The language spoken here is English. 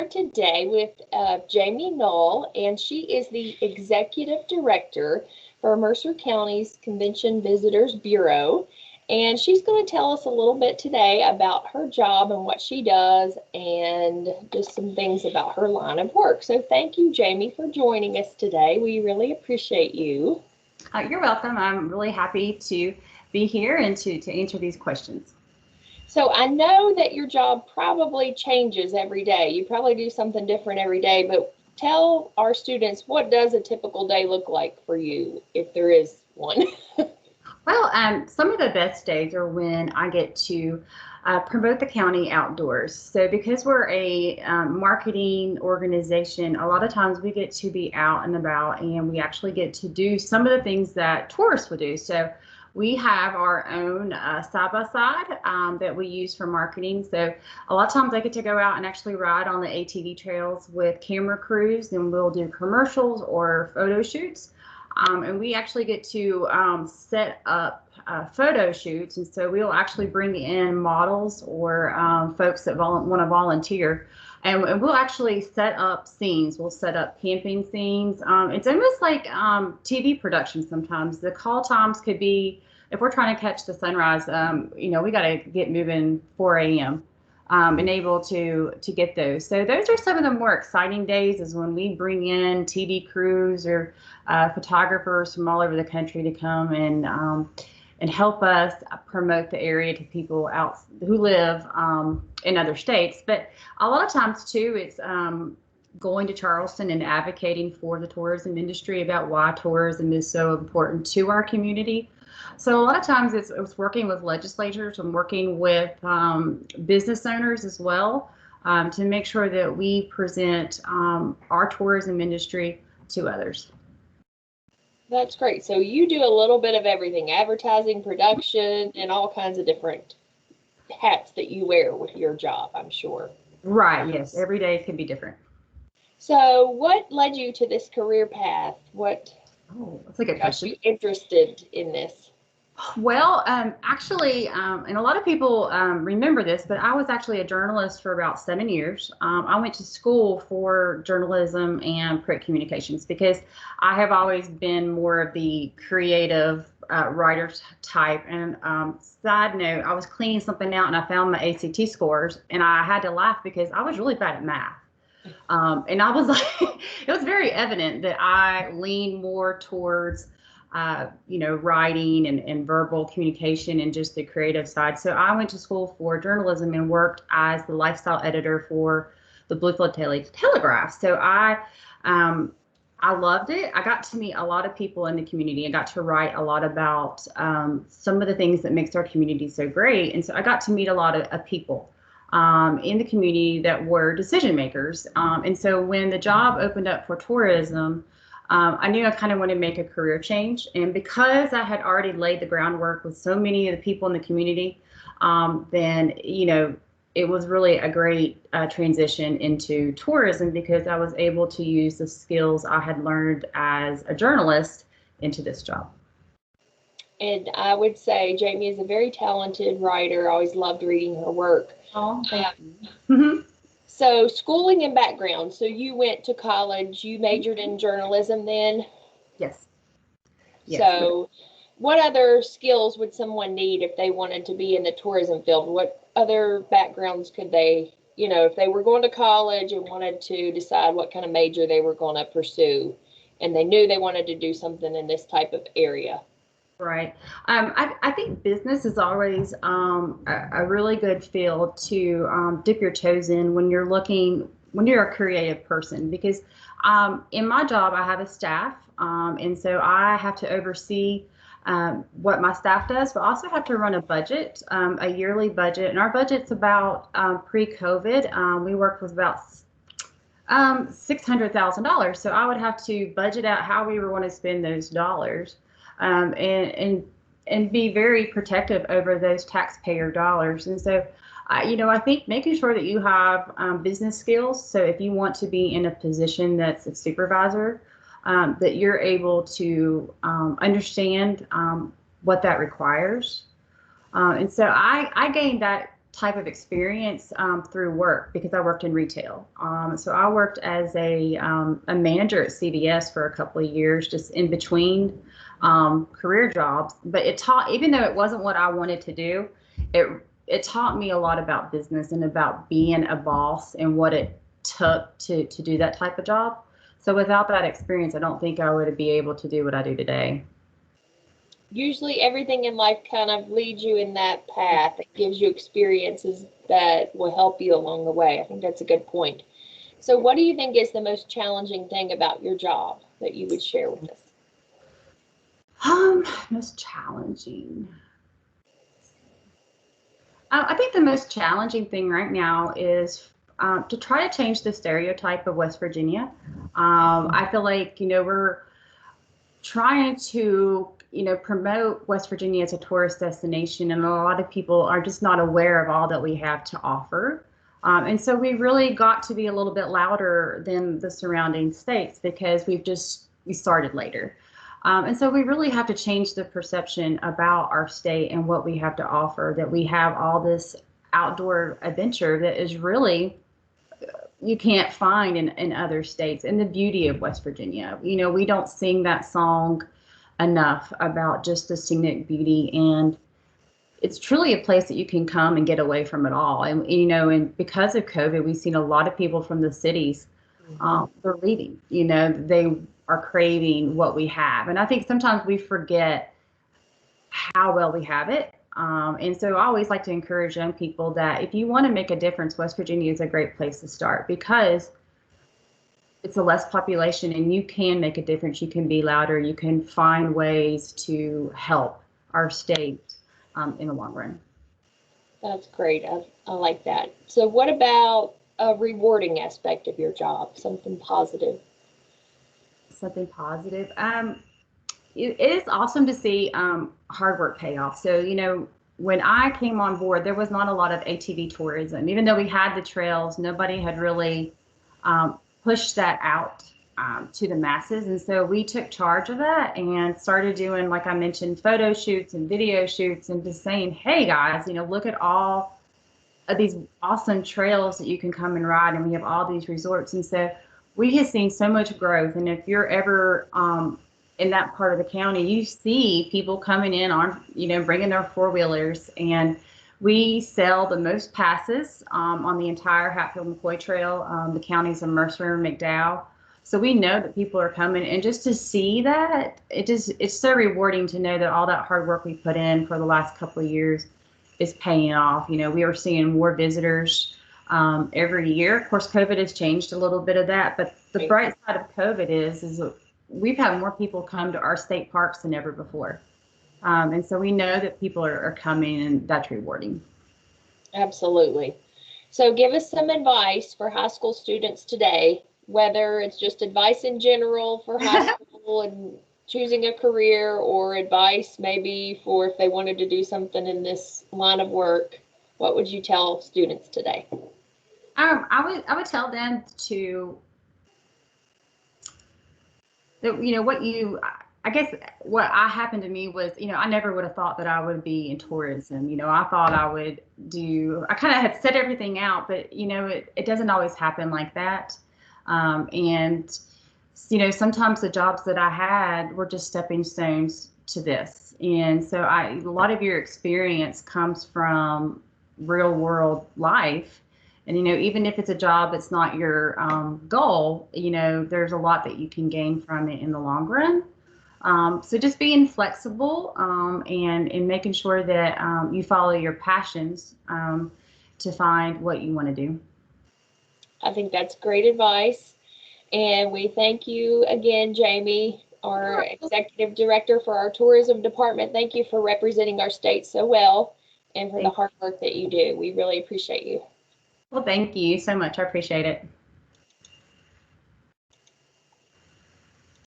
today with Jamie Null, and she is the Executive Director for Mercer County's Convention Visitors Bureau. And she's going to tell us a little bit today about her job and what she does and just some things about her line of work. So thank you, Jamie, for joining us today. We really appreciate you. You're welcome. I'm really happy to be here and to answer these questions. So I know that your job probably changes every day. You probably do something different every day, but tell our students, what does a typical day look like for you, if there is one? Well, some of the best days are when I get to promote the county outdoors. So because we're a marketing organization, a lot of times we get to be out and about, and we actually get to do some of the things that tourists would do. So we have our own side-by-side that we use for marketing. So a lot of times I get to go out and actually ride on the ATV trails with camera crews, and we'll do commercials or photo shoots. And we actually get to set up photo shoots. And so we'll actually bring in models or folks that want to volunteer. And we'll actually set up scenes. We'll set up camping scenes. It's almost like TV production sometimes. The call times could be, if we're trying to catch the sunrise, we got to get moving 4 a.m. And able to get those. So those are some of the more exciting days, is when we bring in TV crews or photographers from all over the country to come and help us promote the area to people out who live in other states. But a lot of times too, it's going to Charleston and advocating for the tourism industry about why tourism is so important to our community. So a lot of times it's working with legislators and working with business owners as well to make sure that we present our tourism industry to others. That's great. So you do a little bit of everything, advertising, production, and all kinds of different hats that you wear with your job, I'm sure. Right, yes. Every day can be different. So what led you to this career path? What that's a good question. Got you interested in this? Well, actually, and a lot of people remember this, but I was actually a journalist for about 7 years. I went to school for journalism and print communications because I have always been more of the creative writer type. And side note, I was cleaning something out and I found my ACT scores, and I had to laugh because I was really bad at math. And I was like, it was very evident that I lean more towards writing and verbal communication and just the creative side. So I went to school for journalism and worked as the lifestyle editor for the Bluefield Daily Telegraph. So I loved it. I got to meet a lot of people in the community. I got to write a lot about some of the things that makes our community so great. And so I got to meet a lot of people in the community that were decision makers. And so when the job opened up for tourism, I knew I kind of wanted to make a career change. And because I had already laid the groundwork with so many of the people in the community, then, it was really a great transition into tourism because I was able to use the skills I had learned as a journalist into this job. And I would say Jamie is a very talented writer. I always loved reading her work. Oh, thank you. So schooling and background. So you went to college, you majored in journalism then? Yes. So what other skills would someone need if they wanted to be in the tourism field? What other backgrounds could they, if they were going to college and wanted to decide what kind of major they were going to pursue, and they knew they wanted to do something in this type of area? Right. I think business is always a really good field to dip your toes in when you're a creative person, because in my job, I have a staff. And so I have to oversee what my staff does, but also have to run a budget, a yearly budget. And our budget's about pre-COVID. We worked with about $600,000. So I would have to budget out how we were going to spend those dollars. And be very protective over those taxpayer dollars. And so, I think making sure that you have business skills. So if you want to be in a position that's a supervisor, that you're able to understand what that requires. And so I gained that type of experience through work because I worked in retail. So I worked as a manager at CVS for a couple of years, just in between career jobs. But it taught, even though it wasn't what I wanted to do, it taught me a lot about business and about being a boss and what it took to do that type of job. So without that experience, I don't think I would be able to do what I do today. Usually everything in life kind of leads you in that path. It gives you experiences that will help you along the way. I think that's a good point. So what do you think is the most challenging thing about your job that you would share with us? Most challenging. I think the most challenging thing right now is to try to change the stereotype of West Virginia. I feel like, we're trying to, promote West Virginia as a tourist destination, and a lot of people are just not aware of all that we have to offer. And so we really got to be a little bit louder than the surrounding states because we started later. And so we really have to change the perception about our state and what we have to offer, that we have all this outdoor adventure that is really, you can't find in other states, and the beauty of West Virginia. We don't sing that song enough about just the scenic beauty, and it's truly a place that you can come and get away from it all. And and because of COVID, we've seen a lot of people from the cities, they're leaving. They are craving what we have, and I think sometimes we forget how well we have it. And so I always like to encourage young people that if you want to make a difference, West Virginia is a great place to start because it's a less population and you can make a difference. You can be louder. You can find ways to help our state in the long run. That's great. I like that. So what about a rewarding aspect of your job? Something positive? Something positive. It is awesome to see hard work pay off. So, when I came on board, there was not a lot of ATV tourism. Even though we had the trails, nobody had really pushed that out to the masses. And so we took charge of that and started doing, like I mentioned, photo shoots and video shoots and just saying, hey guys, look at all of these awesome trails that you can come and ride. And we have all these resorts. And so we have seen so much growth. And if you're ever in that part of the county, you see people coming in on, bringing their four-wheelers, and we sell the most passes on the entire Hatfield-McCoy Trail, the counties of Mercer and McDowell. So we know that people are coming, and just to see that, it's so rewarding to know that all that hard work we put in for the last couple of years is paying off. We are seeing more visitors every year. Of course, COVID has changed a little bit of that, but the bright side of COVID is we've had more people come to our state parks than ever before. And so we know that people are coming, and that's rewarding. Absolutely. So give us some advice for high school students today, whether it's just advice in general for high school and choosing a career, or advice maybe for if they wanted to do something in this line of work. What would you tell students today? I would tell them to, I guess what happened to me was, I never would have thought that I would be in tourism. I thought I kind of had set everything out, but, it doesn't always happen like that. And, sometimes the jobs that I had were just stepping stones to this. And so a lot of your experience comes from real world life. And, even if it's a job that's not your goal, there's a lot that you can gain from it in the long run. So just being flexible and making sure that you follow your passions to find what you want to do. I think that's great advice. And we thank you again, Jamie, our Executive Director for our Tourism Department. Thank you for representing our state so well and for the hard work that you do. We really appreciate you. Well, thank you so much. I appreciate it.